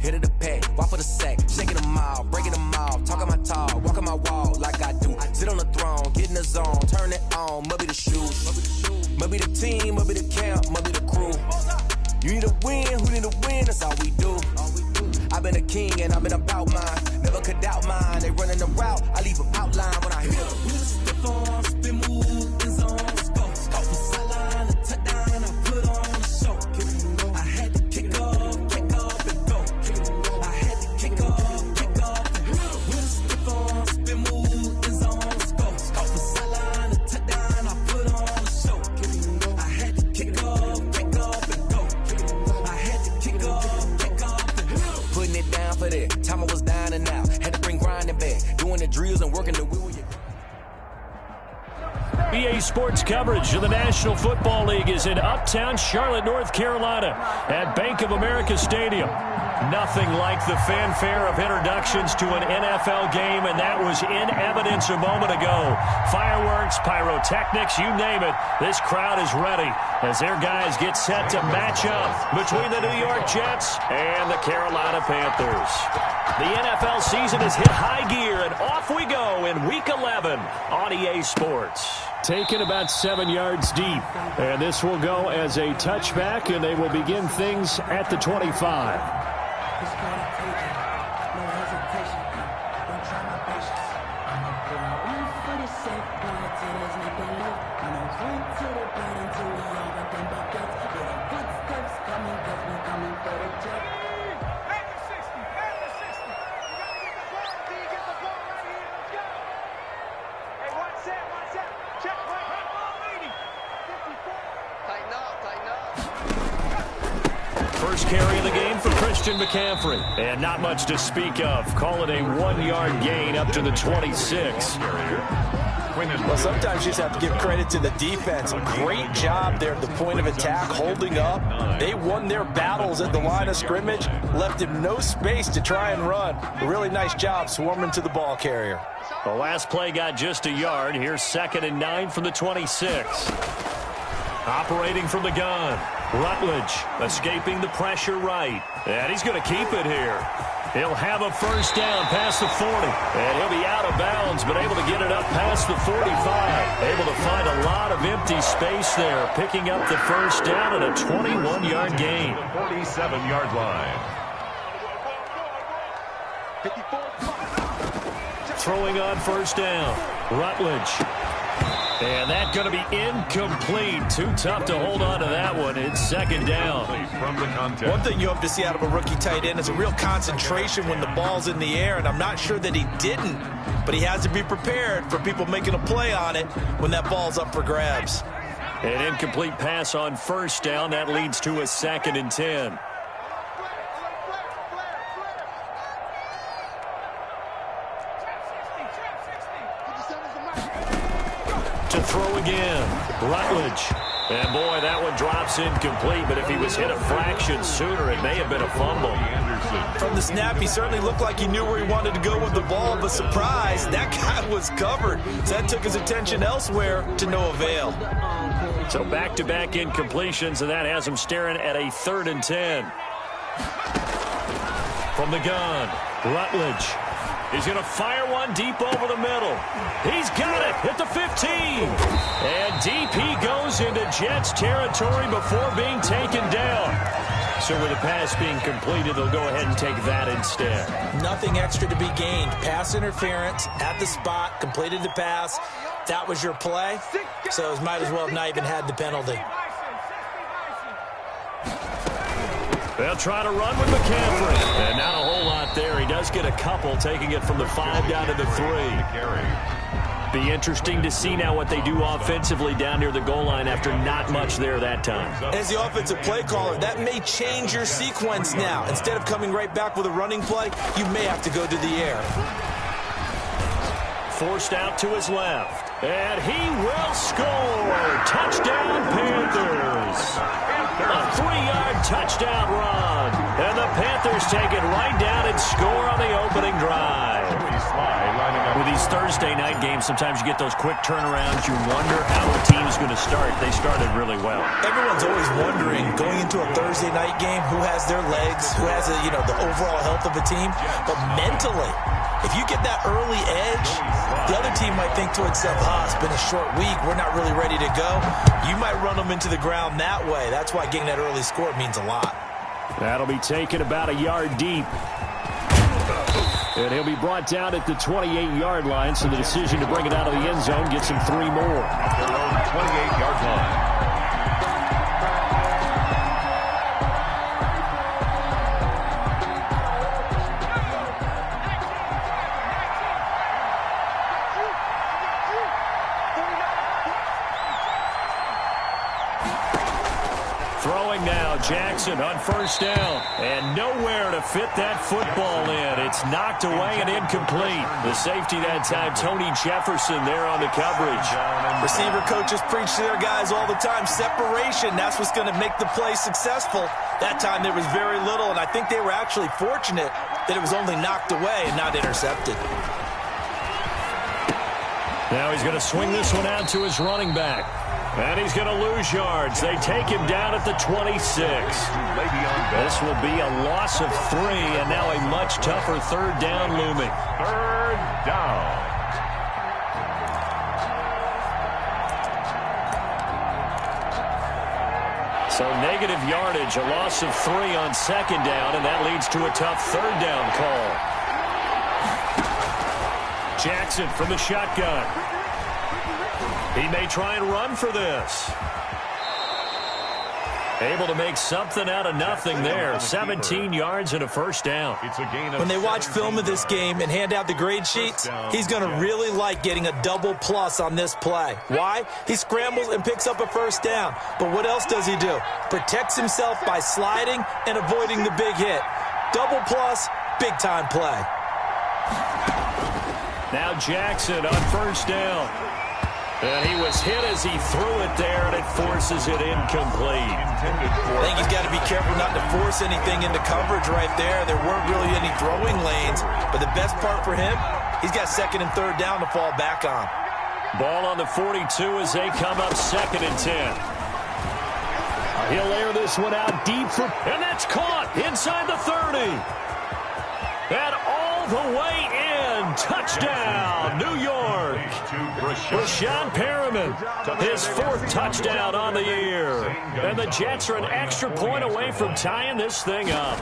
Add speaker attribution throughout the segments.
Speaker 1: hit of the pack, walk for the sack, shaking them all, breaking them all, talking my talk, walking my wall like I do. Sit on the throne, get in the zone, turn it on, must be the shoes, must be the team, must be the camp, must be the crew. You need a win, who need a win, that's all we do. I've been a king and I've been about mine, never could doubt mine. They running the route, I leave an outline when I hit them. Stiff on, spin move, in zone, let's go. From sideline to touchdown, I put on a show. I had to kick off and go. I had to kick off and go. Stiff on, spin move, in zone, let's go. From sideline to touchdown, I put on a show. I had to kick off and go. I had to kick off and go. Putting it down for that. Time I was down and out. Had to bring grinding back. Doing the drills and working the wheel.
Speaker 2: EA Sports coverage of the National Football League is in uptown Charlotte, North Carolina at Bank of America Stadium. Nothing like the fanfare of introductions to an NFL game, and that was in evidence a moment ago. Fireworks, pyrotechnics, you name it. This crowd is ready as their guys get set to match up between the New York Jets and the Carolina Panthers. The NFL season has hit high gear, and off we go in Week 11 on EA Sports.
Speaker 3: Taken about 7 yards deep, and this will go as a touchback, and they will begin things at the 25.
Speaker 2: First carry of the game for Christian McCaffrey. And not much to speak of. Call it a 1-yard gain up to the 26.
Speaker 4: Well, sometimes you just have to give credit to the defense. Great job there at the point of attack, holding up. They won their battles at the line of scrimmage, left him no space to try and run. A really nice job swarming to the ball carrier.
Speaker 2: The last play got just a yard. Here's 2nd and 9 from the 26. Operating from the gun. Rutledge escaping the pressure right. And he's going to keep it here. He'll have a first down past the 40. And he'll be out of bounds, but able to get it up past the 45. Able to find a lot of empty space there. Picking up the first down at a 21-yard gain.
Speaker 5: 47-yard line.
Speaker 2: Throwing on first down. Rutledge. And that's going to be incomplete. Too tough to hold on to that one. It's 2nd down.
Speaker 5: From the contest.
Speaker 4: One thing you hope to see out of a rookie tight end is a real concentration when the ball's in the air, and I'm not sure that he didn't, but he has to be prepared for people making a play on it when that ball's up for grabs.
Speaker 2: An incomplete pass on first down. That leads to a 2nd and 10. To throw again. Rutledge. And boy, that one drops incomplete, but if he was hit a fraction sooner, it may have been a fumble.
Speaker 4: From the snap, he certainly looked like he knew where he wanted to go with the ball, but surprise, that guy was covered. So that took his attention elsewhere to no avail.
Speaker 2: So back-to-back incompletions, and that has him staring at a 3rd and 10. From the gun, Rutledge. He's going to fire one deep over the middle. He's got it at the 15. And deep he goes into Jets territory before being taken down. So with the pass being completed, they'll go ahead and take that instead.
Speaker 4: Nothing extra to be gained. Pass interference at the spot, completed the pass. That was your play. So it might as well have not even had the penalty.
Speaker 2: They'll try to run with McCaffrey. And not a whole lot there. He does get a couple, taking it from the 5 down to the 3. Be interesting to see now what they do offensively down near the goal line after not much there that time.
Speaker 4: As the offensive play caller, that may change your sequence now. Instead of coming right back with a running play, you may have to go to the air.
Speaker 2: Forced out to his left. And he will score. Touchdown, Panthers. A 3-yard touchdown run. And the Panthers take it right down and score on the opening drive. With these third Thursday night game, sometimes you get those quick turnarounds. You wonder how a team's going to start. They started really well.
Speaker 4: Everyone's always wondering, going into a Thursday night game, who has their legs, who has the overall health of a team. But mentally, if you get that early edge, the other team might think to itself, it's been a short week, we're not really ready to go. You might run them into the ground that way. That's why getting that early score means a lot.
Speaker 3: That'll be taken about a yard deep. And he'll be brought down at the 28-yard line, so the decision to bring it out of the end zone gets him 3 more.
Speaker 5: At their own 28-yard line.
Speaker 2: Throwing now, Jackson on first down. And nowhere to fit that football in. It's knocked away and incomplete. The safety that time, Tony Jefferson there on the coverage.
Speaker 4: Receiver coaches preach to their guys all the time. Separation, that's what's going to make the play successful. That time there was very little, and I think they were actually fortunate that it was only knocked away and not intercepted.
Speaker 2: Now he's going to swing this one out to his running back. And he's going to lose yards. They take him down at the 26. This will be a loss of 3, and now a much tougher third down looming.
Speaker 5: Third down.
Speaker 2: So negative yardage, a loss of 3 on second down, and that leads to a tough third down call. Jackson from the shotgun. He may try and run for this. Able to make something out of nothing there. 17 yards and a first down.
Speaker 4: When they watch film of this game and hand out the grade sheets, he's going to really like getting a double plus on this play. Why? He scrambles and picks up a first down. But what else does he do? Protects himself by sliding and avoiding the big hit. Double plus, big time play.
Speaker 2: Now Jackson on first down. And he was hit as he threw it there, and it forces it incomplete.
Speaker 4: I think he's got to be careful not to force anything into coverage right there. There weren't really any throwing lanes, but the best part for him, he's got second and third down to fall back on.
Speaker 2: Ball on the 42 as they come up second and 10. He'll air this one out deep, and that's caught inside the 30. And all the way in. Touchdown, New York. Breshad Perriman, his 4th touchdown on the year. And the Jets are an extra point away from tying this thing up.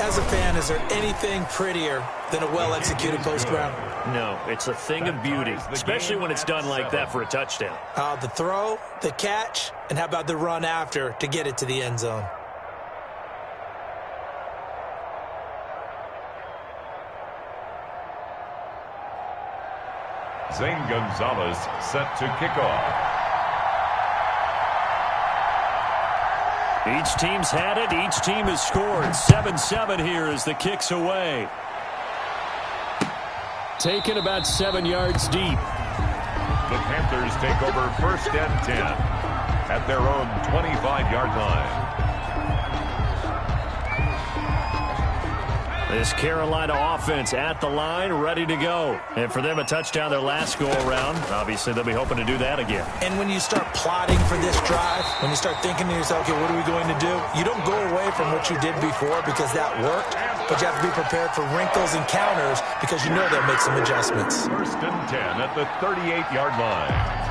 Speaker 4: As a fan, is there anything prettier than a well-executed post route?
Speaker 2: No, it's a thing of beauty, especially when it's done like that for a touchdown.
Speaker 4: The throw, the catch, and how about the run after to get it to the end zone?
Speaker 5: Zane Gonzalez set to kick off.
Speaker 2: Each team's had it. Each team has scored. 7-7 here as the kick's away.
Speaker 3: Taken about 7 yards deep.
Speaker 5: The Panthers take over first and 10 at their own 25-yard line.
Speaker 2: This Carolina offense at the line, ready to go. And for them, a touchdown their last go-around. Obviously, they'll be hoping to do that again.
Speaker 4: And when you start plotting for this drive, when you start thinking to yourself, okay, what are we going to do? You don't go away from what you did before because that worked, but you have to be prepared for wrinkles and counters because you know they'll make some adjustments.
Speaker 5: First and 10 at the 38-yard line.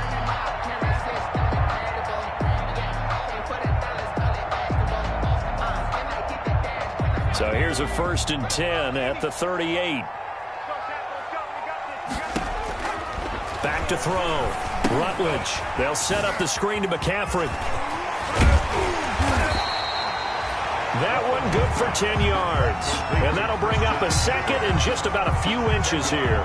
Speaker 2: So here's a first and 10 at the 38. Back to throw. Rutledge. They'll set up the screen to McCaffrey. That one good for 10 yards. And that'll bring up a second and just about a few inches here.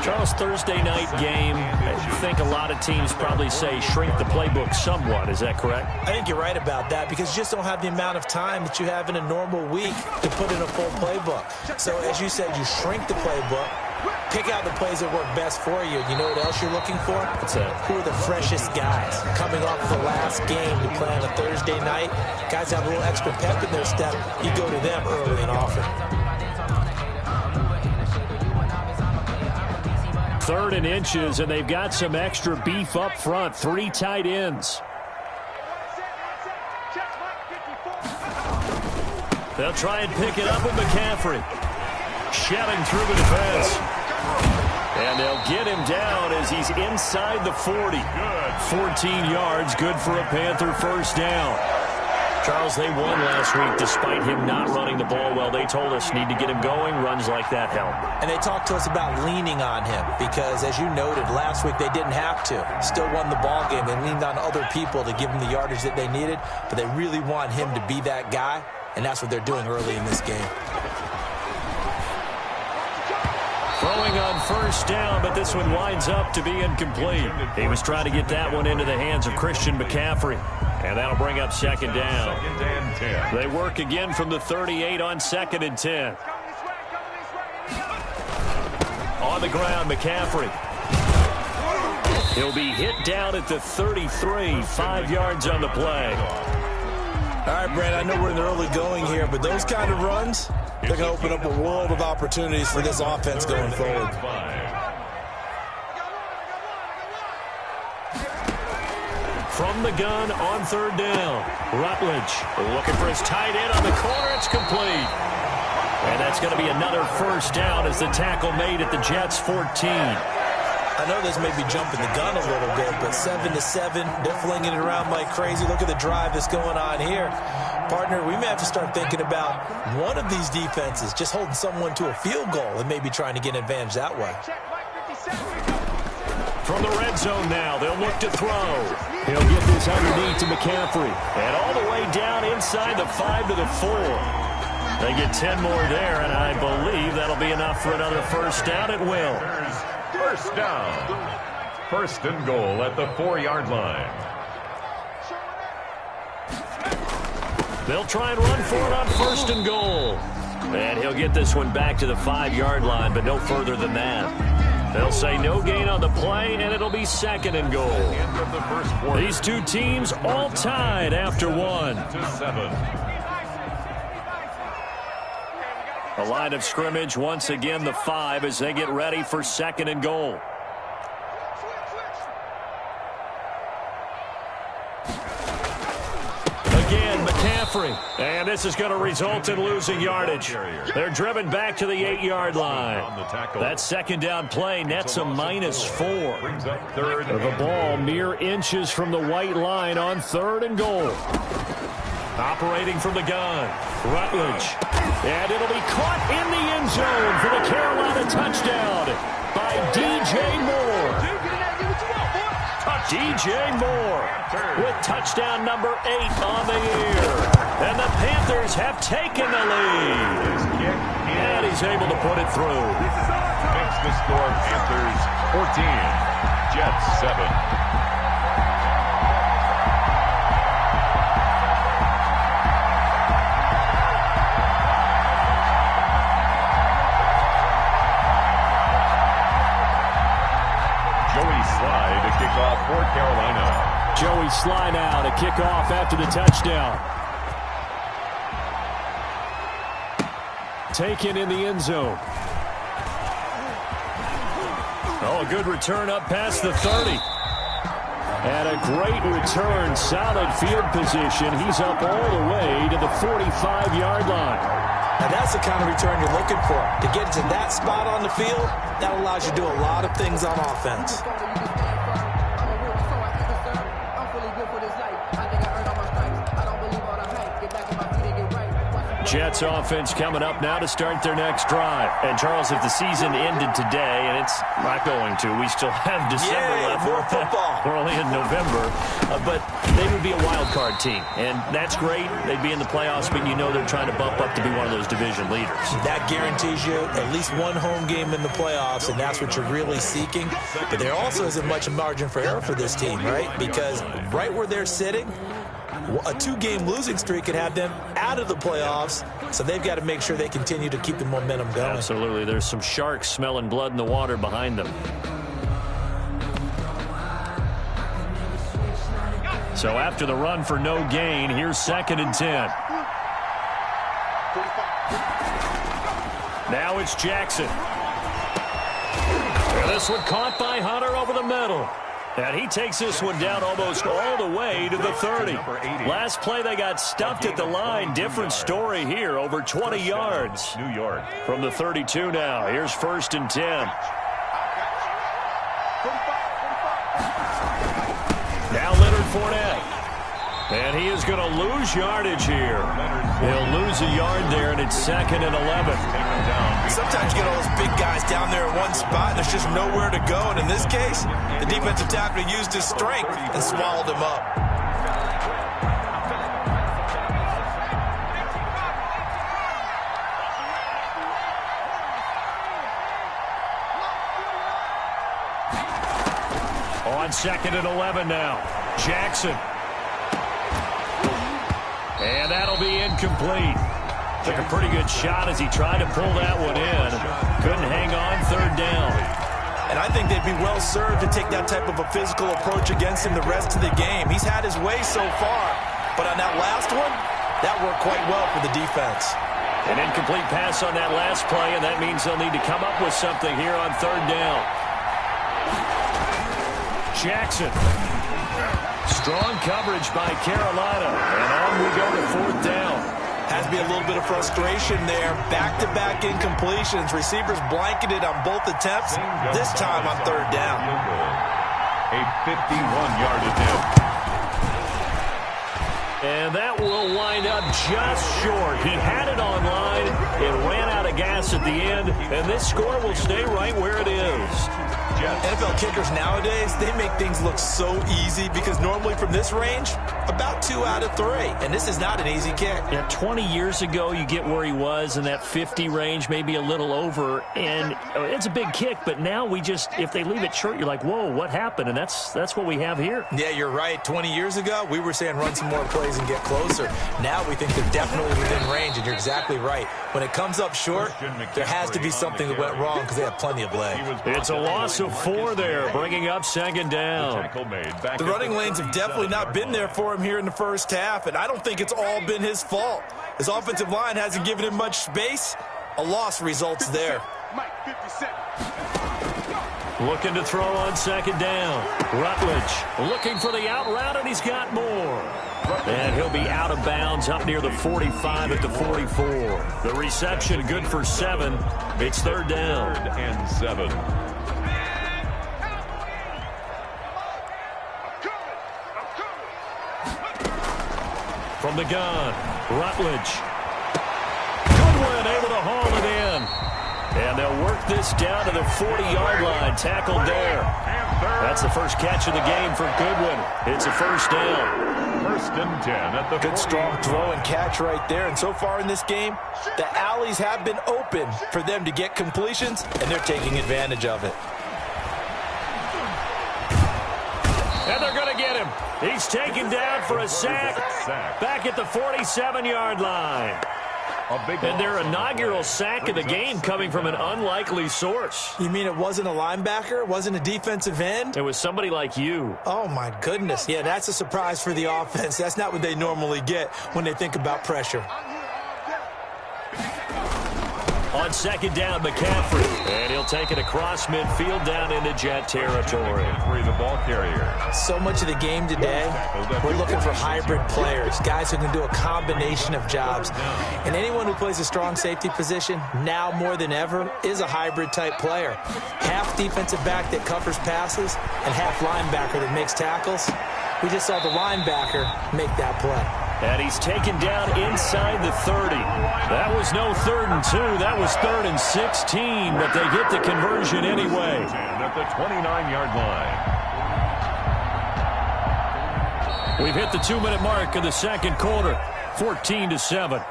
Speaker 2: Charles, Thursday night game, I think a lot of teams probably say shrink the playbook somewhat. Is that correct?
Speaker 4: I think you're right about that because you just don't have the amount of time that you have in a normal week to put in a full playbook. So as you said, you shrink the playbook, pick out the plays that work best for you. You know what else you're looking for?
Speaker 2: What's that?
Speaker 4: Who are the freshest guys coming off the last game to play on a Thursday night? Guys have a little extra pep in their step. You go to them early and often.
Speaker 2: 3rd and inches, and they've got some extra beef up front. 3 tight ends. They'll try and pick it up with McCaffrey. Shoving through the defense. And they'll get him down as he's inside the 40. Good. 14 yards, good for a Panther first down. Charles, they won last week despite him not running the ball well. They told us need to get him going. Runs like that help.
Speaker 4: And they talked to us about leaning on him because, as you noted, last week they didn't have to. Still won the ball game. They leaned on other people to give them the yardage that they needed, but they really want him to be that guy, and that's what they're doing early in this game.
Speaker 2: Throwing on first down, but this one winds up to be incomplete. He was trying to get that one into the hands of Christian McCaffrey. And that'll bring up second down.
Speaker 5: 2nd and 10.
Speaker 2: They work again from the 38 on 2nd and 10. On the ground, McCaffrey. He'll be hit down at the 33, 5 yards on the play.
Speaker 4: All right, Brad, I know we're in the early going here, but those kind of runs, they're going to open up a world of opportunities for this offense going forward.
Speaker 2: From the gun on 3rd down, Rutledge looking for his tight end on the corner. It's complete. And that's going to be another first down as the tackle made at the Jets' 14.
Speaker 4: I know this may be jumping the gun a little bit, but 7-7, they're flinging it around like crazy. Look at the drive that's going on here. Partner, we may have to start thinking about one of these defenses just holding someone to a field goal and maybe trying to get an advantage that way.
Speaker 2: From the red zone now, they'll look to throw. He'll get this underneath to McCaffrey. And all the way down inside the 5 to the 4. They get 10 more there, and I believe that'll be enough for another first down. It will.
Speaker 5: First down. 1st and goal at the 4-yard line.
Speaker 2: They'll try and run for it on 1st and goal. And he'll get this one back to the 5-yard line, but no further than that. They'll say no gain on the play, and it'll be 2nd and goal.
Speaker 5: End of the first quarter.
Speaker 2: These two teams all tied after 1.
Speaker 5: 7.
Speaker 2: The line of scrimmage, once again, the 5 as they get ready for 2nd and goal. Again, McCaffrey. And this is going to result in losing yardage. They're driven back to the 8-yard line. That 2nd down play nets a -4.
Speaker 5: Brings up 3rd.
Speaker 2: The ball mere inches from the white line on 3rd and goal. Operating from the gun, Rutledge. And it'll be caught in the end zone for the Carolina touchdown by DJ Moore. DJ Moore with touchdown number 8 on the year. And the Panthers have taken the lead. And he's able to put it through.
Speaker 5: Makes the score Panthers 14, Jets 7. For Carolina.
Speaker 2: Joey Sly now to kick off after the touchdown. Taken in the end zone. Oh, a good return up past the 30. And a great return, solid field position. He's up all the way to the 45-yard line.
Speaker 4: Now that's the kind of return you're looking for. To get to that spot on the field, that allows you to do a lot of things on offense.
Speaker 2: Jets offense coming up now to start their next drive. And, Charles, if the season ended today, and it's not going to, we still have December left.
Speaker 4: More football.
Speaker 2: We're only in November. But they would be a wild card team. And that's great. They'd be in the playoffs, but you know they're trying to bump up to be one of those division leaders.
Speaker 4: That guarantees you at least one home game in the playoffs, and that's what you're really seeking. But there also isn't much margin for error for this team, right? Because right where they're sitting, a 2-game losing streak could have them out of the playoffs, so they've got to make sure they continue to keep the momentum going.
Speaker 2: Absolutely. There's some sharks smelling blood in the water behind them. So after the run for no gain, here's 2nd and 10. Now it's Jackson. And this one caught by Hunter over the middle. And he takes this one down almost all the way to the 30. Last play, they got stuffed at the line. Different story here, over 20 yards.
Speaker 5: New York.
Speaker 2: From the 32 now. Here's 1st and 10. Now Leonard Fournette. And he is going to lose yardage here. He'll lose a yard there, and it's 2nd and 11.
Speaker 4: Sometimes you get all those big guys down there in one spot, and there's just nowhere to go. And in this case, the defensive tackle used his strength and swallowed him up.
Speaker 2: On 2nd and 11 now. Jackson. And that'll be incomplete. Took a pretty good shot as he tried to pull that one in. Couldn't hang on, 3rd down.
Speaker 4: And I think they'd be well served to take that type of a physical approach against him the rest of the game. He's had his way so far, but on that last one, that worked quite well for the defense.
Speaker 2: An incomplete pass on that last play, and that means they'll need to come up with something here on 3rd down. Jackson. Strong coverage by Carolina, and on we go to 4th down.
Speaker 4: Has to be a little bit of frustration there. Back-to-back incompletions. Receivers blanketed on both attempts, this time on 3rd down.
Speaker 5: A 51-yard attempt.
Speaker 2: And that will wind up just short. He had it on line. It ran out of gas at the end, and this score will stay right where it is.
Speaker 4: NFL kickers nowadays, they make things look so easy because normally from this range, about 2 out of 3. And this is not an easy kick.
Speaker 2: Yeah, 20 years ago, you get where he was in that 50 range, maybe a little over. And it's a big kick, but now we just, if they leave it short, you're like, whoa, what happened? And that's what we have here.
Speaker 4: Yeah, you're right. 20 years ago, we were saying run some more plays and get closer. Now we think they're definitely within range, and you're exactly right. When it comes up short, there has to be something that went wrong because they have plenty of leg.
Speaker 2: It's a loss of 4 there, bringing up 2nd down.
Speaker 4: The running lanes have definitely not been there for him here in the first half, and I don't think it's all been his fault. His offensive line hasn't given him much space. A loss results there.
Speaker 2: Looking to throw on 2nd down. Rutledge looking for the out route, and he's got more. And he'll be out of bounds up near the 45 at the 44. The reception good for 7. It's 3rd down.
Speaker 5: 3rd and 7.
Speaker 2: From the gun, Rutledge. Goodwin able to haul it in. And they'll work this down to the 40-yard line. Tackled there. That's the first catch of the game for Goodwin. It's a 1st down.
Speaker 5: 1st and 10 at the 40.
Speaker 4: Good strong throw and catch right there. And so far in this game, the alleys have been open for them to get completions, and they're taking advantage of it.
Speaker 2: And they're going to get him. He's taken down for a sack back at the 47-yard line. And their inaugural sack of the game coming from an unlikely source.
Speaker 4: You mean it wasn't a linebacker? It wasn't a defensive end?
Speaker 2: It was somebody like you.
Speaker 4: Oh, my goodness. Yeah, that's a surprise for the offense. That's not what they normally get when they think about pressure.
Speaker 2: On 2nd down, McCaffrey. And he'll take it across midfield down into Jet territory.
Speaker 5: The ball carrier.
Speaker 4: So much of the game today, we're looking for hybrid players, guys who can do a combination of jobs. And anyone who plays a strong safety position, now more than ever, is a hybrid type player. Half defensive back that covers passes and half linebacker that makes tackles. We just saw the linebacker make that play.
Speaker 2: And he's taken down inside the 30. That was no 3rd and 2. That was 3rd and 16, but they get the conversion anyway.
Speaker 5: At the 29-yard line.
Speaker 2: We've hit the 2-minute mark of the 2nd quarter. 14-7.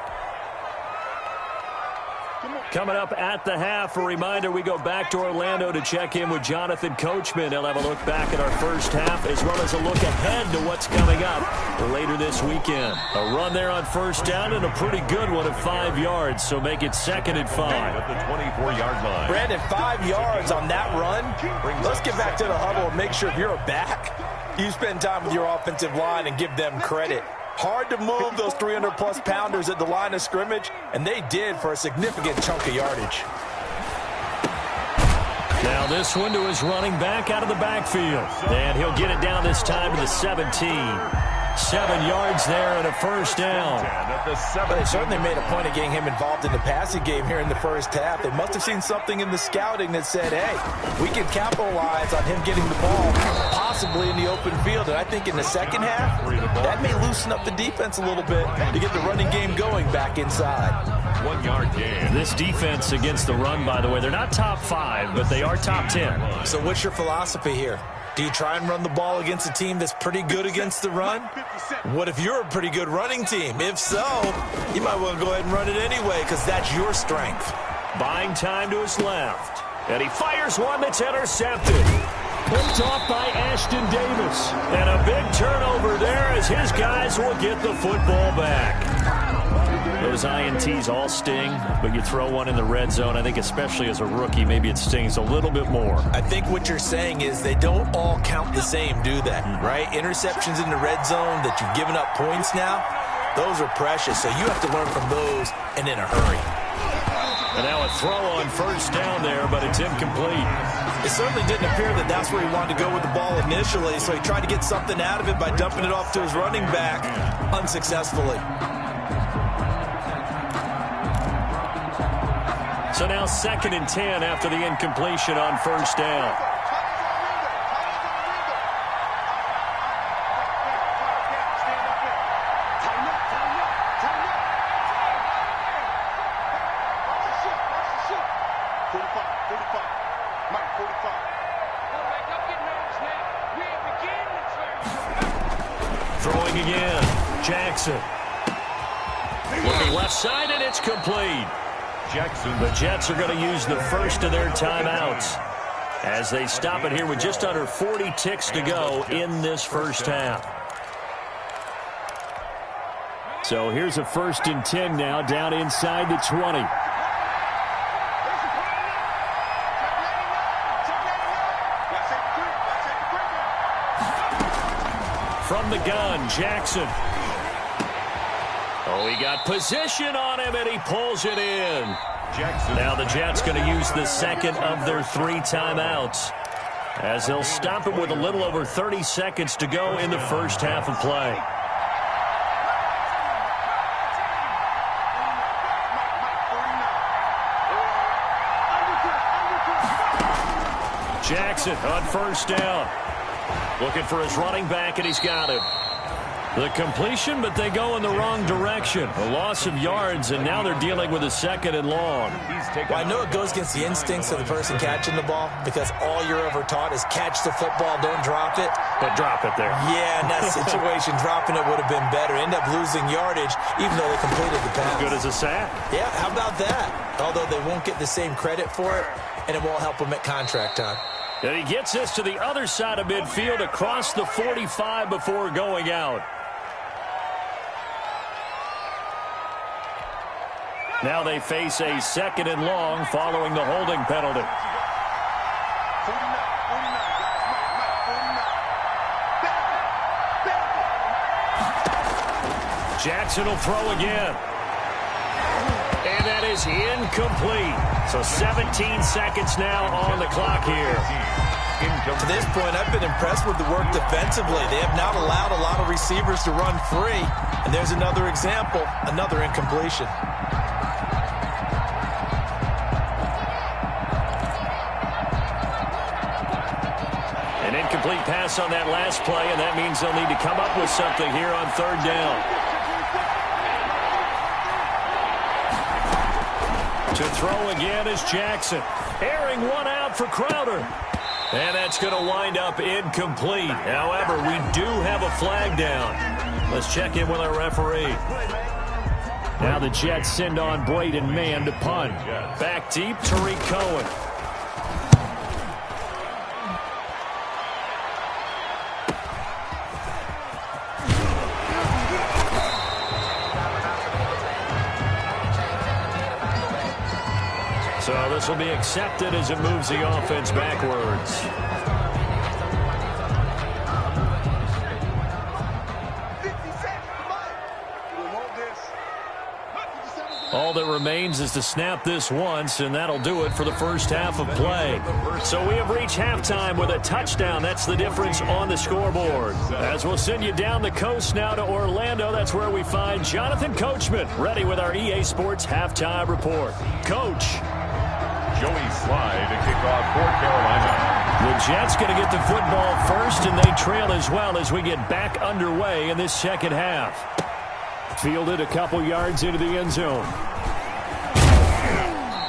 Speaker 2: Coming up at the half, a reminder, we go back to Orlando to check in with Jonathan Coachman. He'll have a look back at our first half as well as a look ahead to what's coming up later this weekend. A run there on 1st down and a pretty good one at 5 yards, so make it 2nd and 5.
Speaker 5: At the 24-yard line.
Speaker 4: Brandon, 5 yards on that run. Let's get back to the huddle and make sure if you're a back, you spend time with your offensive line and give them credit. Hard to move those 300-plus pounders at the line of scrimmage, and they did for a significant chunk of yardage.
Speaker 2: Now this one to his running back out of the backfield. And he'll get it down this time to the 17. 7 yards there and a first down.
Speaker 4: But they certainly made a point of getting him involved in the passing game here in the first half. They must have seen something in the scouting that said, hey, we can capitalize on him getting the ball possibly in the open field. And I think in the second half, that may loosen up the defense a little bit to get the running game going back inside.
Speaker 5: 1 yard gain.
Speaker 2: This defense against the run, by the way, they're not top 5, but they are top 10.
Speaker 4: So what's your philosophy here? Do you try and run the ball against a team that's pretty good against the run? What if you're a pretty good running team? If so, you might well go ahead and run it anyway because that's your strength.
Speaker 2: Buying time to his left. And he fires one that's intercepted. Picked off by Ashton Davis. And a big turnover there as his guys will get the football back. Those INTs all sting, but you throw one in the red zone, I think especially as a rookie, maybe it stings a little bit more.
Speaker 4: I think what you're saying is they don't all count the same, do they? Right? Interceptions in the red zone that you've given up points now, those are precious. So you have to learn from those and in a hurry.
Speaker 2: And now a throw on first down there, but it's incomplete.
Speaker 4: It certainly didn't appear that that's where he wanted to go with the ball initially, so he tried to get something out of it by dumping it off to his running back unsuccessfully.
Speaker 2: So now 2nd and 10 after the incompletion on first down. Throwing again. Jackson. Looking left side, and it's complete. The Jets are going to use the first of their timeouts as they stop it here with just under 40 ticks to go in this first half. So here's a 1st and 10 now down inside the 20. From the gun, Jackson. Oh, he got position on him, and he pulls it in.
Speaker 5: Jackson.
Speaker 2: Now the Jets going to use the second of their 3 timeouts as they'll stop it with a little over 30 seconds to go in the first half of play. Jackson on first down. Looking for his running back, and he's got him. The completion, but they go in the wrong direction. A loss of yards, and now they're dealing with a 2nd and long.
Speaker 4: Well, I know it goes against the instincts of the person catching the ball because all you're ever taught is catch the football, don't drop it.
Speaker 2: But drop it there.
Speaker 4: Yeah, in that situation, dropping it would have been better. End up losing yardage, even though they completed the pass.
Speaker 2: Good as a sack.
Speaker 4: Yeah, how about that? Although they won't get the same credit for it, and it won't help them at contract time.
Speaker 2: And he gets this to the other side of midfield across the 45 before going out. Now they face a 2nd and long following the holding penalty. Jackson will throw again. And that is incomplete. So 17 seconds now on the clock here.
Speaker 4: To this point, I've been impressed with the work defensively. They have not allowed a lot of receivers to run free. And there's another example, another incompletion.
Speaker 2: An incomplete pass on that last play, and that means they'll need to come up with something here on 3rd down. To throw again is Jackson. Airing one out for Crowder. And that's going to wind up incomplete. However, we do have a flag down. Let's check in with our referee. Now the Jets send on Braden Mann to punt. Back deep, Tariq Cohen. So this will be accepted as it moves the offense backwards. All that remains is to snap this once, and that'll do it for the first half of play. So we have reached halftime with a touchdown. That's the difference on the scoreboard. As we'll send you down the coast now to Orlando, that's where we find Jonathan Coachman, ready with our EA Sports halftime report. Coach.
Speaker 5: Joey Slye to kick off for Carolina.
Speaker 2: The Jets going to get the football first, and they trail as well as we get back underway in this second half. Fielded a couple yards into the end zone.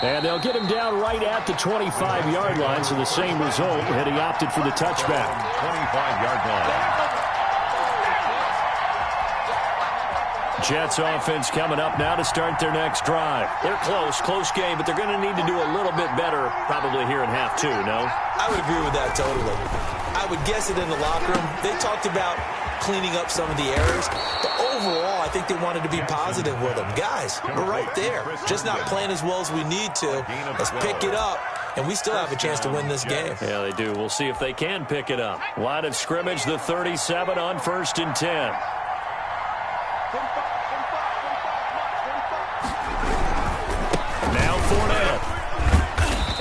Speaker 2: And they'll get him down right at the 25-yard line, so the same result, and he opted for the touchback.
Speaker 5: 25-yard line.
Speaker 2: Jets offense coming up now to start their next drive. They're close game, but they're going to need to do a little bit better probably here in half two, no?
Speaker 4: I would agree with that totally. I would guess it in the locker room. They talked about cleaning up some of the errors, but overall, I think they wanted to be positive with them. Guys, we're right there. Just not playing as well as we need to. Let's pick it up, and we still have a chance to win this game.
Speaker 2: Yeah, they do. We'll see if they can pick it up. Line of scrimmage, the 37 on 1st and 10.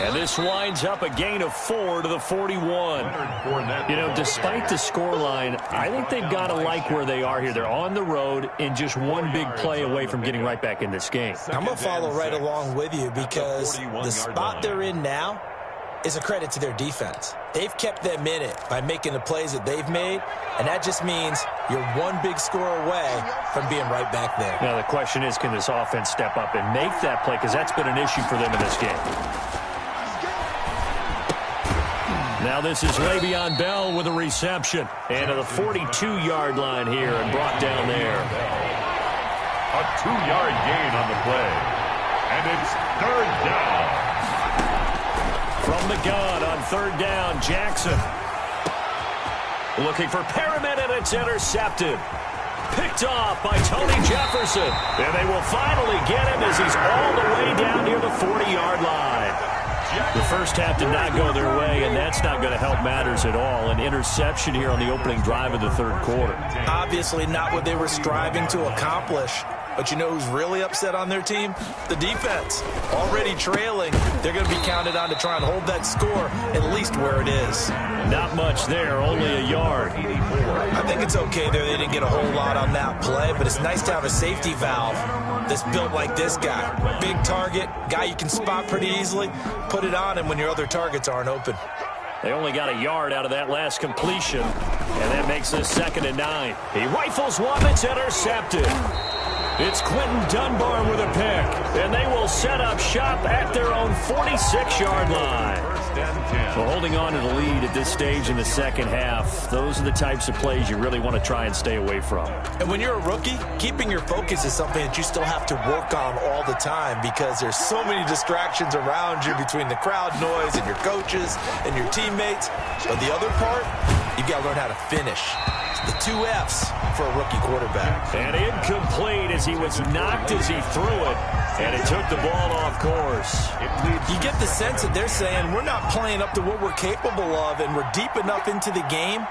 Speaker 2: And this winds up a gain of 4 to the 41. You know, despite the scoreline, I think they've got to like where they are here. They're on the road and just one big play away from getting right back in this game.
Speaker 4: I'm going to follow right along with you because the spot they're in now is a credit to their defense. They've kept them in it by making the plays that they've made, and that just means you're one big score away from being right back there.
Speaker 2: Now, the question is, can this offense step up and make that play? Because that's been an issue for them in this game. Now this is Le'Veon Bell with a reception. And to the 42-yard line here and brought down there.
Speaker 5: A 2-yard gain on the play. And it's 3rd down.
Speaker 2: From the gun on 3rd down, Jackson. Looking for Perriman, and it's intercepted. Picked off by Tony Jefferson. And they will finally get him as he's all the way down near the 40-yard line. The first half did not go their way, and that's not going to help matters at all. An interception here on the opening drive of the 3rd quarter.
Speaker 4: Obviously not what they were striving to accomplish. But you know who's really upset on their team? The defense. Already trailing. They're going to be counted on to try and hold that score at least where it is.
Speaker 2: Not much there, only a yard.
Speaker 4: I think it's okay there. They didn't get a whole lot on that play, but it's nice to have a safety valve that's built like this guy. Big target, guy you can spot pretty easily. Put it on him when your other targets aren't open.
Speaker 2: They only got a yard out of that last completion, and that makes this 2nd and 9. He rifles one that's intercepted. It's Quentin Dunbar with a pick, and they will set up shop at their own 46-yard line. Well, holding on to the lead at this stage in the second half, those are the types of plays you really want to try and stay away from.
Speaker 4: And when you're a rookie, keeping your focus is something that you still have to work on all the time because there's so many distractions around you between the crowd noise and your coaches and your teammates. But the other part, you've got to learn how to finish. The 2 F's for a rookie quarterback.
Speaker 2: And incomplete as he was knocked as he threw it, and it took the ball off course.
Speaker 4: You get the sense that they're saying we're not playing up to what we're capable of, and we're deep enough into the game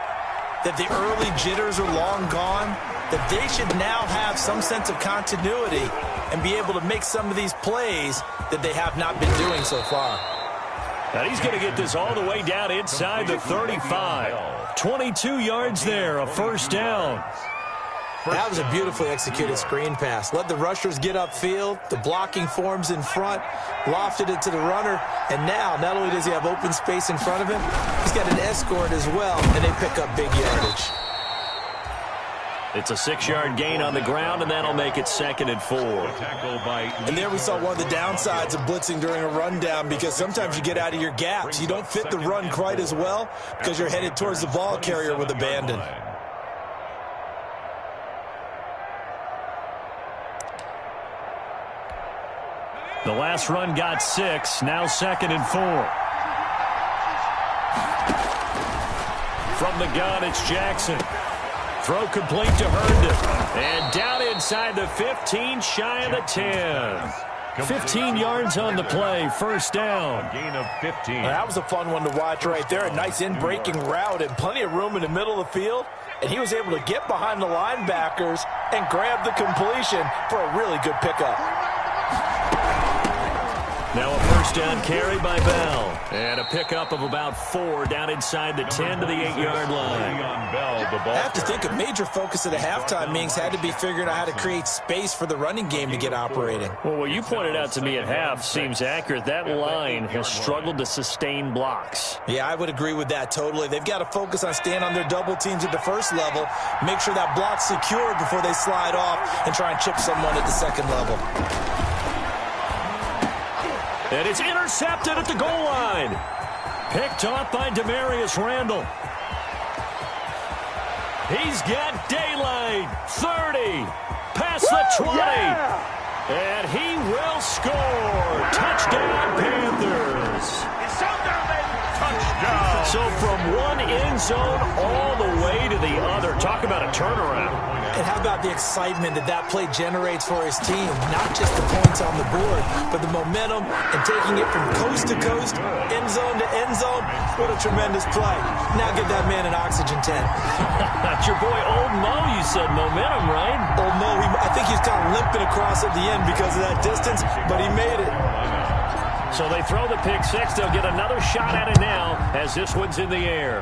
Speaker 4: that the early jitters are long gone, that they should now have some sense of continuity and be able to make some of these plays that they have not been doing so far.
Speaker 2: And he's going to get this all the way down inside the 35. 22 yards there, a 1st down.
Speaker 4: That was a beautifully executed screen pass. Let the rushers get upfield. The blocking forms in front. Lofted it to the runner. And now, not only does he have open space in front of him, he's got an escort as well, and they pick up big yardage.
Speaker 2: It's a 6-yard gain on the ground, and that'll make it 2nd and 4.
Speaker 4: And there we saw one of the downsides of blitzing during a rundown because sometimes you get out of your gaps. You don't fit the run quite as well because you're headed towards the ball carrier with abandon.
Speaker 2: The last run got 6, now 2nd and 4. From the gun, it's Jackson. Throw complete to Herndon. And down inside the 15, shy of the 10. 15 yards on the play, 1st down.
Speaker 5: Gain of 15.
Speaker 4: That was a fun one to watch right there. A nice in-breaking route and plenty of room in the middle of the field. And he was able to get behind the linebackers and grab the completion for a really good pickup.
Speaker 2: Now a first down carry by Bell. And a pickup of about 4 down inside the 10 to the 8-yard line.
Speaker 4: I have to think a major focus of the halftime meetings had to be figuring out how to create space for the running game to get operating.
Speaker 2: Well, what you pointed out to me at half seems accurate. That line has struggled to sustain blocks.
Speaker 4: Yeah, I would agree with that totally. They've got to focus on staying on their double teams at the first level, make sure that block's secured before they slide off and try and chip someone at the second level.
Speaker 2: And it's intercepted at the goal line. Picked off by Demarius Randall. He's got daylight. 30. Past the 20. Yeah! And he will score. Touchdown, Panthers.
Speaker 5: It's out there, baby. Touchdown.
Speaker 2: So from one end zone all the way to the other. Talk about a turnaround.
Speaker 4: And how about the excitement that play generates for his team? Not just the points on the board, but the momentum and taking it from coast to coast, end zone to end zone. What a tremendous play. Now give that man an oxygen tent.
Speaker 2: That's your boy Old Mo, you said. Momentum, right?
Speaker 4: Old Mo, I think he's kind of limping across at the end because of that distance, but he made it.
Speaker 2: So they throw the pick six. They'll get another shot at it now as this one's in the air.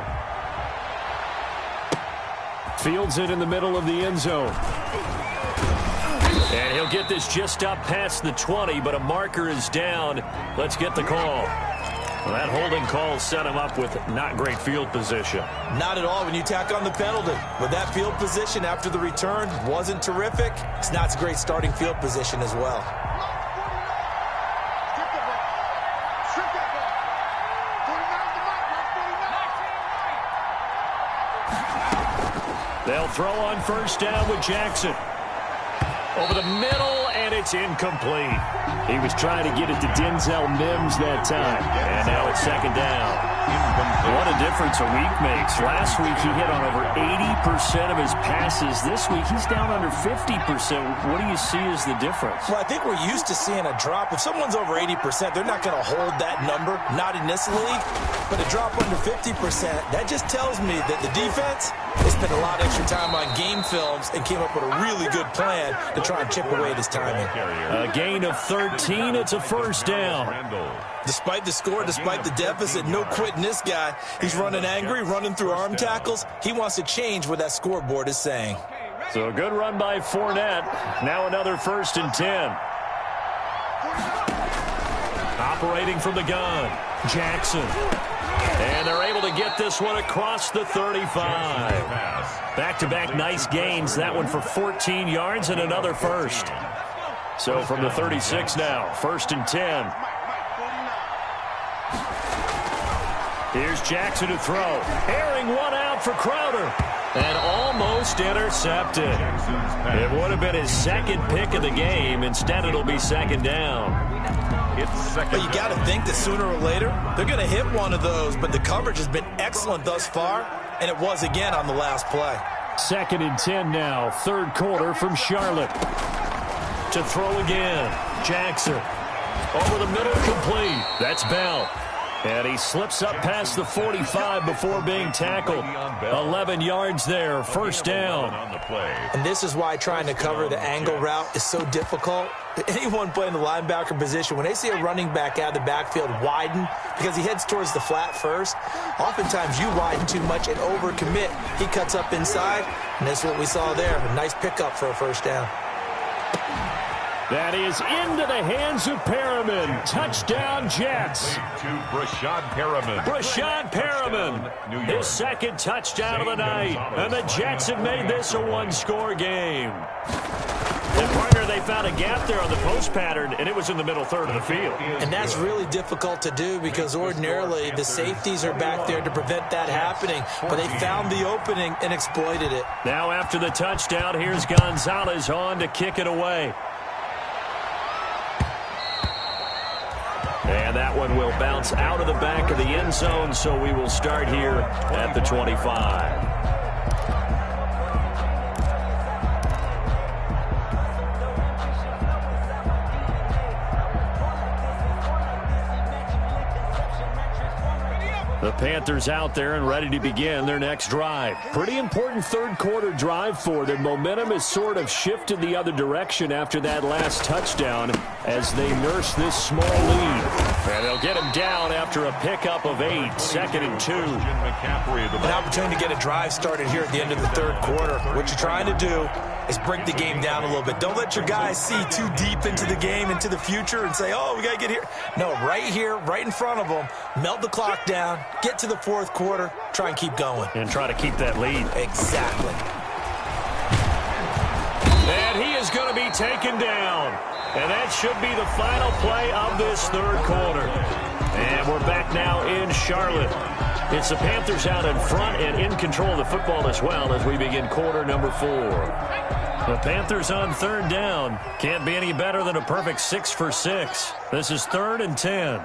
Speaker 2: Fields it in the middle of the end zone. And he'll get this just up past the 20, but a marker is down. Let's get the call. Well, that holding call set him up with not great field position.
Speaker 4: Not at all when you tack on the penalty. But that field position after the return wasn't terrific. It's not a great starting field position as well.
Speaker 2: They'll throw on first down with Jackson. Over the middle, and it's incomplete. He was trying to get it to Denzel Mims that time. And now it's second down. What a difference a week makes. Last week he hit on over 80% of his passes. This week he's down under 50%. What do you see as the difference?
Speaker 4: Well, I think we're used to seeing a drop. If someone's over 80%, they're not going to hold that number. Not in this league. But a drop under 50%, that just tells me that the defense they spent a lot of extra time on game films and came up with a really good plan to try and chip away at his timing.
Speaker 2: A gain of 13. It's a first down.
Speaker 4: Despite the score, despite the deficit, no quitting this guy. He's running angry, running through arm tackles. He wants to change what that scoreboard is saying.
Speaker 2: So a good run by Fournette. Now another 1st and 10. Operating from the gun, Jackson. And they're able to get this one across the 35. Back-to-back nice gains. That one for 14 yards and another first. So from the 36 now, 1st and 10. Here's Jackson to throw. Airing one out for Crowder. And almost intercepted. It would have been his second pick of the game. Instead, it'll be second down.
Speaker 4: But you got to think that sooner or later, they're going to hit one of those. But the coverage has been excellent thus far, and it was again on the last play.
Speaker 2: 2nd and 10 now, 3rd quarter from Charlotte. To throw again, Jackson. Over the middle, complete. That's Bell. And he slips up past the 45 before being tackled. 11 yards there, 1st down.
Speaker 4: And this is why trying to cover the angle route is so difficult. Anyone playing the linebacker position, when they see a running back out of the backfield widen because he heads towards the flat first, oftentimes you widen too much and overcommit. He cuts up inside, and that's what we saw there. A nice pickup for a 1st down.
Speaker 2: That is into the hands of Perriman. Touchdown, Jets.
Speaker 5: Brashad Perriman.
Speaker 2: Brashad Perriman. His 2nd touchdown of the night. And the Jets have made this a one-score game. And partner, they found a gap there on the post pattern, and it was in the middle third of the field.
Speaker 4: And that's really difficult to do because ordinarily the safeties are back there to prevent that happening. But they found the opening and exploited it.
Speaker 2: Now after the touchdown, here's Gonzalez on to kick it away. And that one will bounce out of the back of the end zone, so we will start here at the 25. The Panthers out there and ready to begin their next drive. Pretty important third quarter drive for them. Momentum has sort of shifted the other direction after that last touchdown as they nurse this small lead. And they'll get him down after a pickup of 8, 2nd and 2.
Speaker 4: An opportunity to get a drive started here at the end of the third quarter. What you're trying to do is break the game down a little bit. Don't let your guys see too deep into the game, into the future, and say, oh, we got to get here. No, right here, right in front of them, melt the clock down, get to the fourth quarter, try and keep going.
Speaker 2: And try to keep that lead.
Speaker 4: Exactly.
Speaker 2: And he is going to be taken down. And that should be the final play of this third quarter. And we're back now in Charlotte. It's the Panthers out in front and in control of the football as well as we begin quarter number 4. The Panthers on third down. Can't be any better than a perfect 6 for 6. This is 3rd and 10.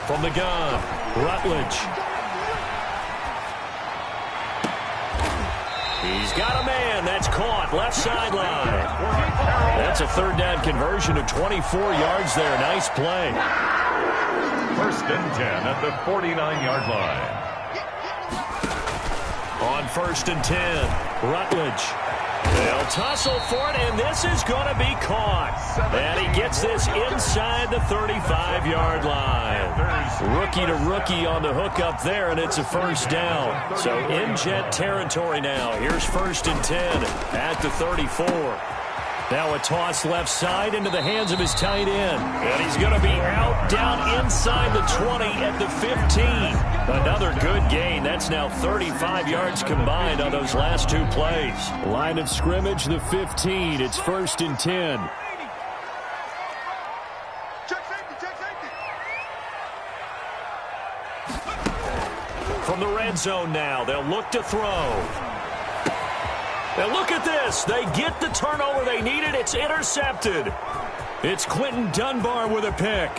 Speaker 2: From the gun, Rutledge. He's got a man. That's caught. Left sideline. That's a third down conversion of 24 yards there. Nice play.
Speaker 5: 1st and 10 at the 49-yard line.
Speaker 2: On 1st and 10, Rutledge. They'll tussle for it, and this is going to be caught. And he gets this inside the 35-yard line. Rookie to rookie on the hook up there, and it's a first down. So in Jet territory now. Here's 1st and 10 at the 34. Now a toss left side into the hands of his tight end. And he's going to be out down inside the 20 at the 15. Another good gain. That's now 35 yards combined on those last 2 plays. Line of scrimmage, the 15. It's 1st and 10. From the red zone now, they'll look to throw. Now look at this. They get the turnover they needed. It's intercepted. It's Quinton Dunbar with a pick.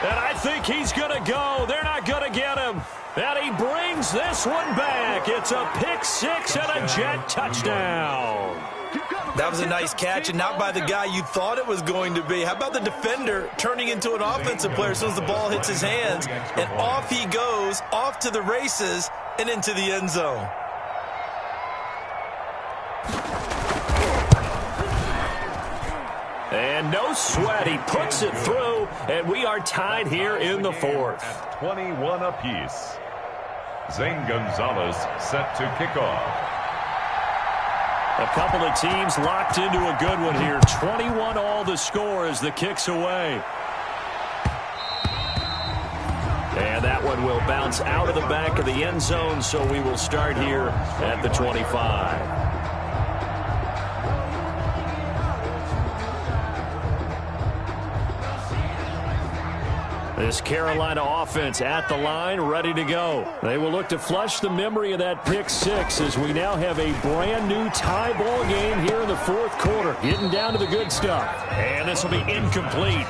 Speaker 2: And I think he's going to go. They're not going to get him. And he brings this one back. It's a pick 6 and a Jet touchdown.
Speaker 4: That was a nice catch, and not by the guy you thought it was going to be. How about the defender turning into an offensive player as soon as the ball hits his hands? And off he goes, off to the races, and into the end zone.
Speaker 2: And no sweat. He puts it through, and we are tied here in the 4th.
Speaker 5: At 21 apiece. Zane Gonzalez set to kick off.
Speaker 2: A couple of teams locked into a good one here. 21 all the score as the kick's away. And that one will bounce out of the back of the end zone, so we will start here at the 25. This Carolina offense at the line, ready to go. They will look to flush the memory of that pick 6 as we now have a brand new tie ball game here in the 4th quarter. Getting down to the good stuff. And this will be incomplete.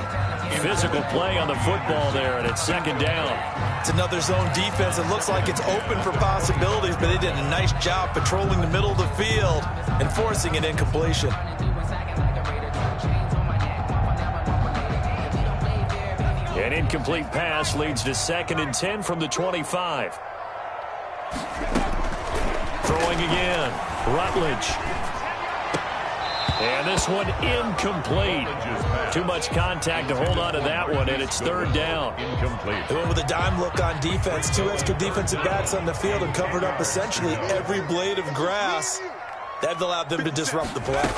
Speaker 2: Physical play on the football there, and it's 2nd down.
Speaker 4: It's another zone defense. It looks like it's open for possibilities, but they did a nice job patrolling the middle of the field and forcing an incompletion.
Speaker 2: An incomplete pass leads to 2nd and 10 from the 25. Throwing again. Rutledge. And this one incomplete. Too much contact to hold on to that one, and it's 3rd down.
Speaker 5: Incomplete.
Speaker 4: They went with a dime look on defense. 2 extra defensive backs on the field and covered up essentially every blade of grass. That allowed them to disrupt the play.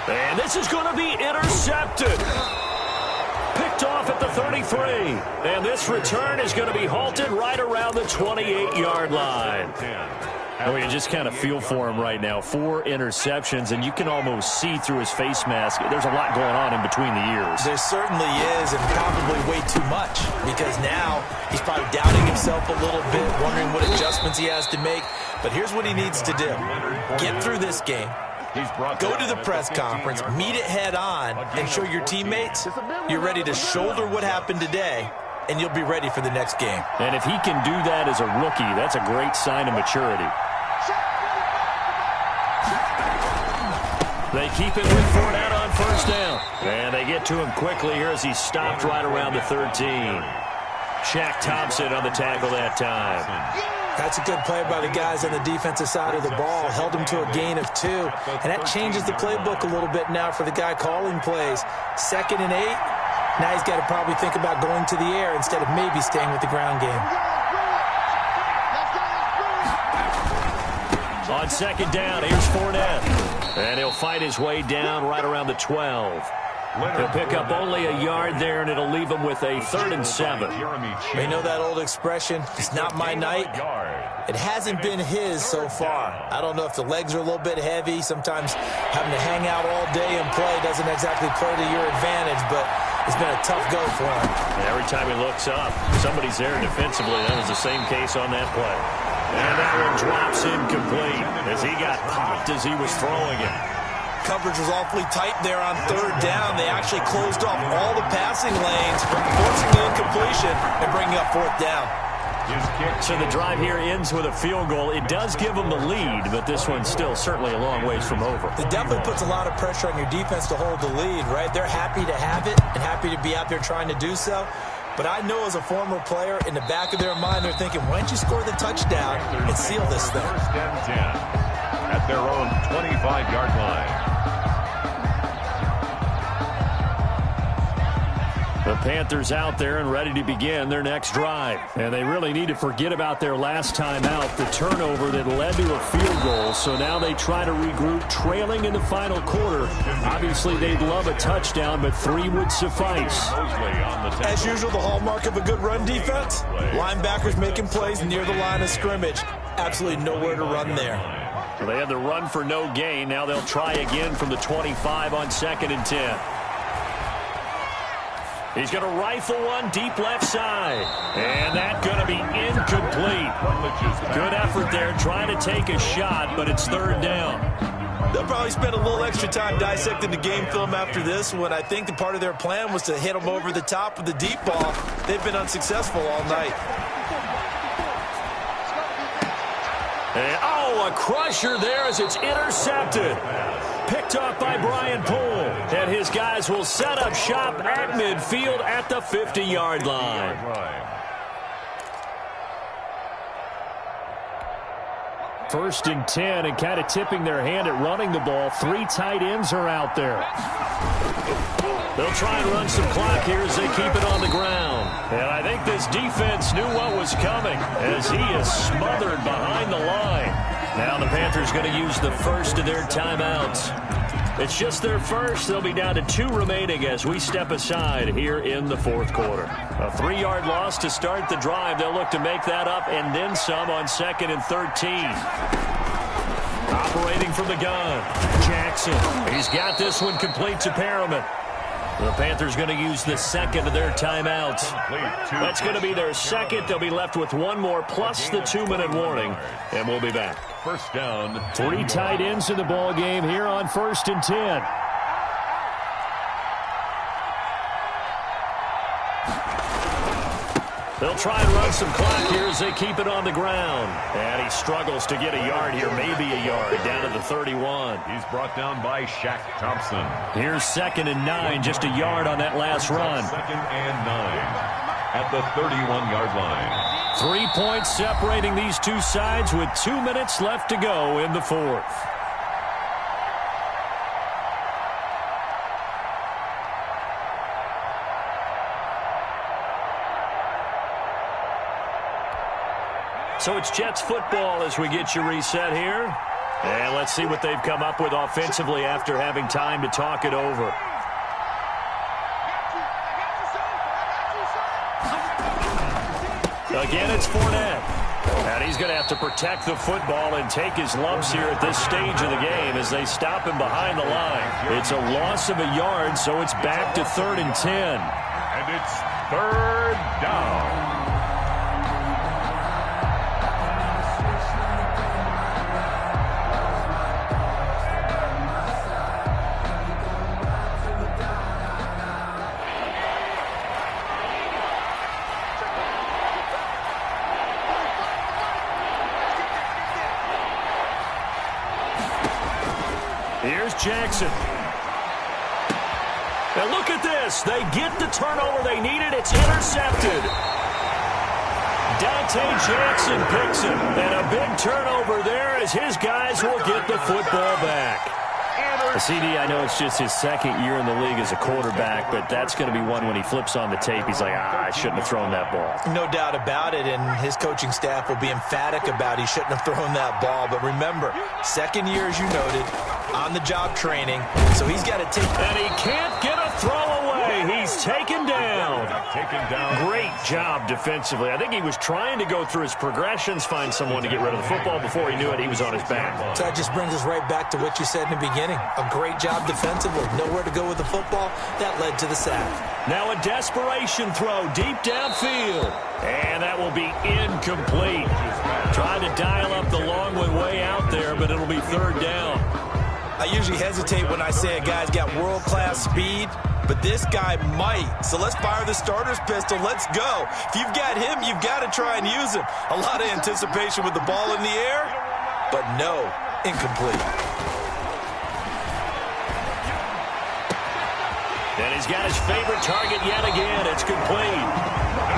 Speaker 2: And this is going to be intercepted. Picked off at the 33. And this return is going to be halted right around the 28-yard line. Oh, you just kind of feel for him right now. 4 interceptions, and you can almost see through his face mask. There's a lot going on in between the ears.
Speaker 4: There certainly is, and probably way too much, because now he's probably doubting himself a little bit, wondering what adjustments he has to make. But here's what he needs to do. Get through this game. Go to the press conference, meet it head on, and show your teammates you're ready to shoulder what happened today, and you'll be ready for the next game.
Speaker 2: And if he can do that as a rookie, that's a great sign of maturity. They keep it with Fournette on first down. And they get to him quickly here as he stopped right around the 13. Shaq Thompson on the tackle that time.
Speaker 4: That's a good play by the guys on the defensive side of the ball. Held him to a gain of 2. And that changes the playbook a little bit now for the guy calling plays. 2nd and 8. Now he's got to probably think about going to the air instead of maybe staying with the ground game.
Speaker 2: On 2nd down, here's Fournette. And he'll fight his way down right around the 12. He'll pick up only a yard there, and it'll leave him with a 3rd and 7.
Speaker 4: They know that old expression, it's not my night. It hasn't been his so far. I don't know if the legs are a little bit heavy. Sometimes having to hang out all day and play doesn't exactly play to your advantage, but it's been a tough go for him.
Speaker 2: Every time he looks up, somebody's there defensively. That was the same case on that play. And that one drops incomplete as he got popped as he was throwing it.
Speaker 4: Coverage was awfully tight there on 3rd down. They actually closed off all the passing lanes, forcing the incompletion and bringing up 4th down.
Speaker 2: So the drive here ends with a field goal. It does give them the lead, but this one's still certainly a long ways from over.
Speaker 4: It definitely puts a lot of pressure on your defense to hold the lead, right? They're happy to have it and happy to be out there trying to do so. But I know as a former player, in the back of their mind, they're thinking, why don't you score the touchdown and seal this thing?
Speaker 5: 1st and 10 at their own 25-yard line.
Speaker 2: The Panthers out there and ready to begin their next drive. And they really need to forget about their last time out, the turnover that led to a field goal. So now they try to regroup, trailing in the final quarter. Obviously, they'd love a touchdown, but 3 would suffice.
Speaker 4: As usual, the hallmark of a good run defense, linebackers making plays near the line of scrimmage. Absolutely nowhere to run there.
Speaker 2: Well, they had the run for no gain. Now they'll try again from the 25 on 2nd and 10. He's going to rifle one deep left side. And that's going to be incomplete. Good effort there trying to take a shot, but it's 3rd down.
Speaker 4: They'll probably spend a little extra time dissecting the game film after this one. I think the part of their plan was to hit them over the top with the deep ball. They've been unsuccessful all night.
Speaker 2: And, a crusher there as it's intercepted. Picked off by Brian Poole. And his guys will set up shop at midfield at the 50-yard line. First and 10, and kind of tipping their hand at running the ball. 3 tight ends are out there. They'll try and run some clock here as they keep it on the ground. And I think this defense knew what was coming as he is smothered behind the line. Now the Panthers going to use the first of their timeouts. It's just their first. They'll be down to 2 remaining as we step aside here in the 4th quarter. A 3-yard loss to start the drive. They'll look to make that up and then some on 2nd and 13. Operating from the gun, Jackson. He's got this one complete to Perriman. The Panthers going to use the 2nd of their timeouts. That's going to be their 2nd. They'll be left with 1 more plus the 2-minute warning, and we'll be back.
Speaker 5: 1st down.
Speaker 2: 3 tight ends in the ball game here on 1st and 10. They'll try and run some clock here as they keep it on the ground. And he struggles to get a yard here, maybe a yard, down to the 31.
Speaker 5: He's brought down by Shaq Thompson.
Speaker 2: Here's 2nd and 9, just a yard on that last run.
Speaker 5: 2nd and 9 at the 31-yard line.
Speaker 2: 3 points separating these two sides with 2 minutes left to go in the 4th. So it's Jets football as we get you reset here. And let's see what they've come up with offensively after having time to talk it over. Again, it's Fournette. And he's going to have to protect the football and take his lumps here at this stage of the game as they stop him behind the line. It's a loss of a yard, so it's back to 3rd and 10.
Speaker 5: And it's 3rd down.
Speaker 2: Here's Jackson. And look at this. They get the turnover they needed. It's intercepted. Dante Jackson picks him. And a big turnover there as his guys will get the football back. CD, I know it's just his second year in the league as a quarterback, but that's going to be one when he flips on the tape. He's like, I shouldn't have thrown that ball.
Speaker 4: No doubt about it, and his coaching staff will be emphatic about he shouldn't have thrown that ball. But remember, second year, as you noted, on-the-job training, so he's got to take...
Speaker 2: And he can't get a throw away. He's taken down. Great job defensively. I think he was trying to go through his progressions, find someone to get rid of the football. Before he knew it, he was on his back.
Speaker 4: So that just brings us right back to what you said in the beginning. A great job defensively. Nowhere to go with the football. That led to the sack.
Speaker 2: Now a desperation throw deep downfield. And that will be incomplete. Trying to dial up the long one way out there, but it'll be third down.
Speaker 4: I usually hesitate when I say a guy's got world-class speed, but this guy might. So let's fire the starter's pistol. Let's go. If you've got him, you've got to try and use him. A lot of anticipation with the ball in the air, but no, incomplete.
Speaker 2: And he's got his favorite target yet again. It's complete.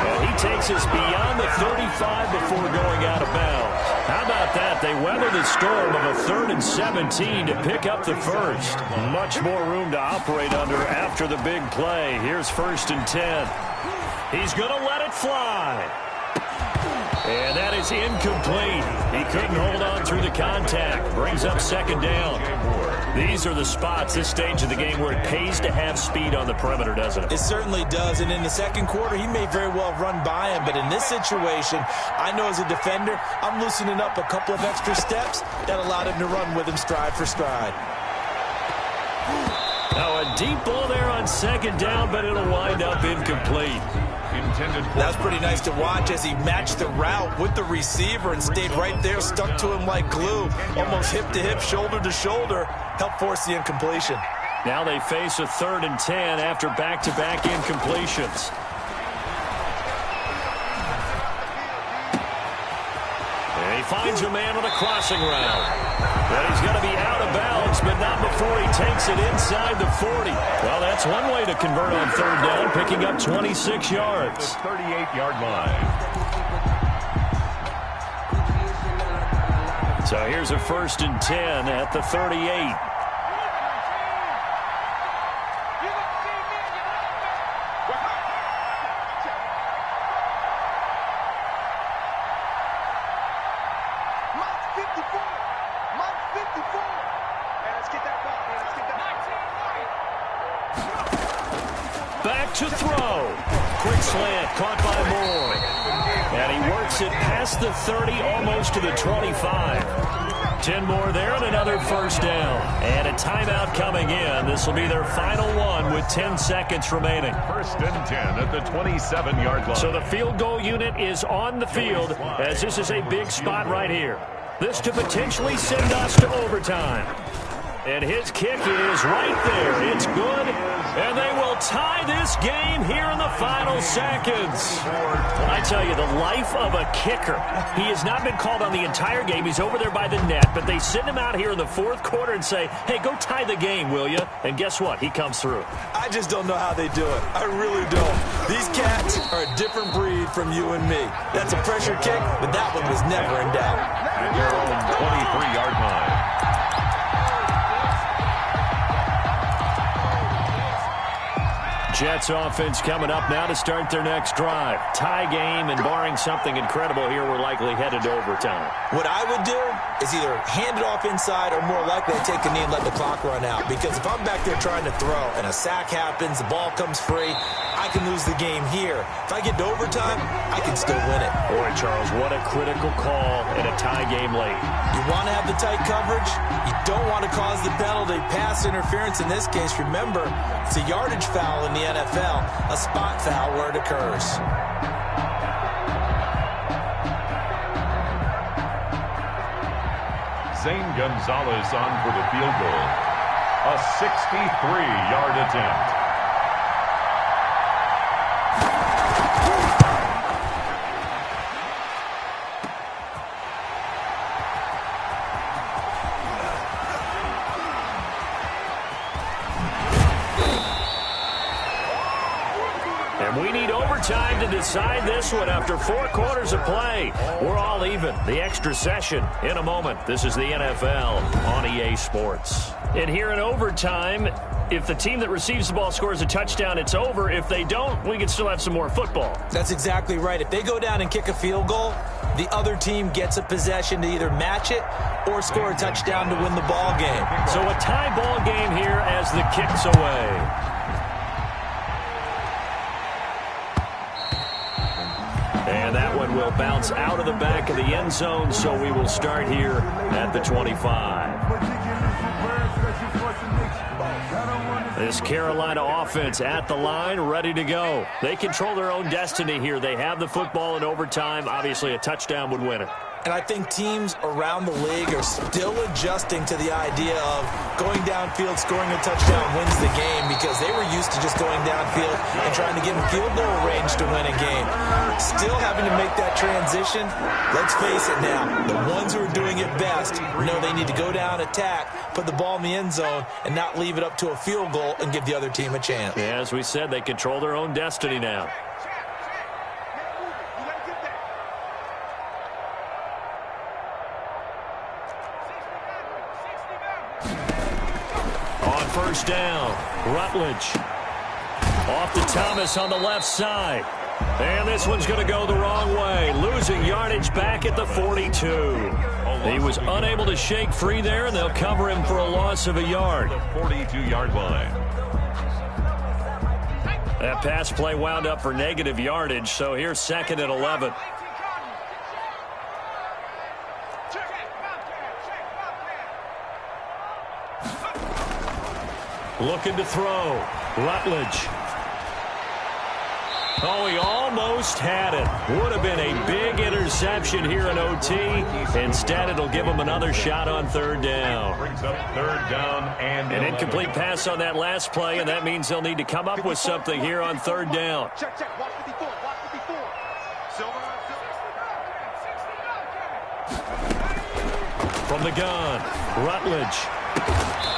Speaker 2: And he takes us beyond the 35 before going out of bounds. How about that? They weather the storm of a 3rd and 17 to pick up the first. Much more room to operate under after the big play. Here's 1st and 10. He's going to let it fly. And that is incomplete. He couldn't hold on through the contact. Brings up 2nd down. These are the spots, this stage of the game, where it pays to have speed on the perimeter, doesn't it?
Speaker 4: It certainly does, and in the second quarter, he may very well run by him, but in this situation, I know as a defender, I'm loosening up a couple of extra steps that allowed him to run with him stride for stride.
Speaker 2: Now a deep ball there on 2nd down, but it'll wind up incomplete.
Speaker 4: That's pretty nice to watch as he matched the route with the receiver and stayed right there, stuck to him like glue, almost hip to hip, shoulder to shoulder, helped force the incompletion.
Speaker 2: Now they face a 3rd and 10 after back-to-back incompletions. And he finds a man on a crossing route. But he's going to be out of bounds, but not before he takes it inside the 40. Well, that's one way to convert on 3rd down, picking up 26 yards.
Speaker 5: The 38-yard line.
Speaker 2: So here's a 1st and 10 at the 38. Back to throw. Quick slant caught by Moore. And he works it past the 30, almost to the 25. 10 more there and another 1st down. And a timeout coming in. This will be their final one with 10 seconds remaining.
Speaker 5: 1st and 10 at the 27-yard line.
Speaker 2: So the field goal unit is on the field as this is a big spot right here. This to potentially send us to overtime. And his kick is right there. It's good. And they will tie this game here in the final seconds. I tell you, the life of a kicker. He has not been called on the entire game. He's over there by the net. But they send him out here in the 4th quarter and say, hey, go tie the game, will you? And guess what? He comes through.
Speaker 4: I just don't know how they do it. I really don't. These cats are a different breed from you and me. That's a pressure kick, but that one was never in doubt.
Speaker 5: At their own 23-yard line.
Speaker 2: Jets offense coming up now to start their next drive. Tie game, and barring something incredible here, we're likely headed to overtime.
Speaker 4: What I would do is either hand it off inside or more likely take a knee and let the clock run out. Because if I'm back there trying to throw and a sack happens, the ball comes free, I can lose the game here. If I get to overtime, I can still win it.
Speaker 2: Boy, Charles, what a critical call in a tie game late.
Speaker 4: You want to have the tight coverage. You don't want to cause the penalty. Pass interference in this case, remember, it's a yardage foul in the NFL, a spot foul where it occurs.
Speaker 5: Zane Gonzalez on for the field goal. A 63-yard attempt.
Speaker 2: overtime to decide this one after 4 quarters of play. We're all even. The extra session in a moment. This is the NFL on EA Sports. And here in overtime, if the team that receives the ball scores a touchdown, it's over. If they don't, we can still have some more football.
Speaker 4: That's exactly right. If they go down and kick a field goal, the other team gets a possession to either match it or score a touchdown to win the ball game.
Speaker 2: So a tie ball game here as the kick's away. And that one will bounce out of the back of the end zone, so we will start here at the 25. This Carolina offense at the line, ready to go. They control their own destiny here. They have the football in overtime. Obviously, a touchdown would win it.
Speaker 4: And I think teams around the league are still adjusting to the idea of going downfield, scoring a touchdown wins the game, because they were used to just going downfield and trying to get in field goal range to win a game. Still having to make that transition. Let's face it now, the ones who are doing it best know they need to go down, attack, put the ball in the end zone, and not leave it up to a field goal and give the other team a chance.
Speaker 2: Yeah, as we said, they control their own destiny now. First down, Rutledge. Off to Thomas on the left side. And this one's going to go the wrong way. Losing yardage back at the 42. He was unable to shake free there, and they'll cover him for a loss of a yard.
Speaker 5: The 42-yard line.
Speaker 2: That pass play wound up for negative yardage, so here's 2nd and 11. Looking to throw. Rutledge. Oh, he almost had it. Would have been a big interception here in OT. Instead, it'll give him another shot on 3rd down.
Speaker 5: Brings up 3rd down and
Speaker 2: An incomplete pass on that last play, and that means they'll need to come up with something here on 3rd down.
Speaker 6: Check. Watch 54. Watch 54.
Speaker 2: From the gun, Rutledge.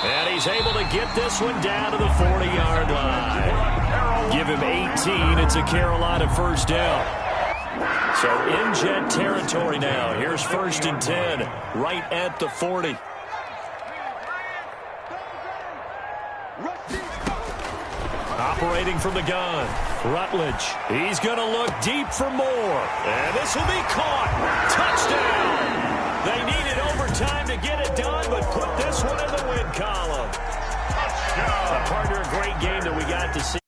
Speaker 2: And he's able to get this one down to the 40-yard line. Give him 18. It's a Carolina first down. So in Jet territory now. Here's 1st and 10, right at the 40. Operating from the gun, Rutledge. He's going to look deep for more. And this will be caught. Touchdown. They needed overtime to get it done, but put this one in the win column. A partner, a great game that we got to see.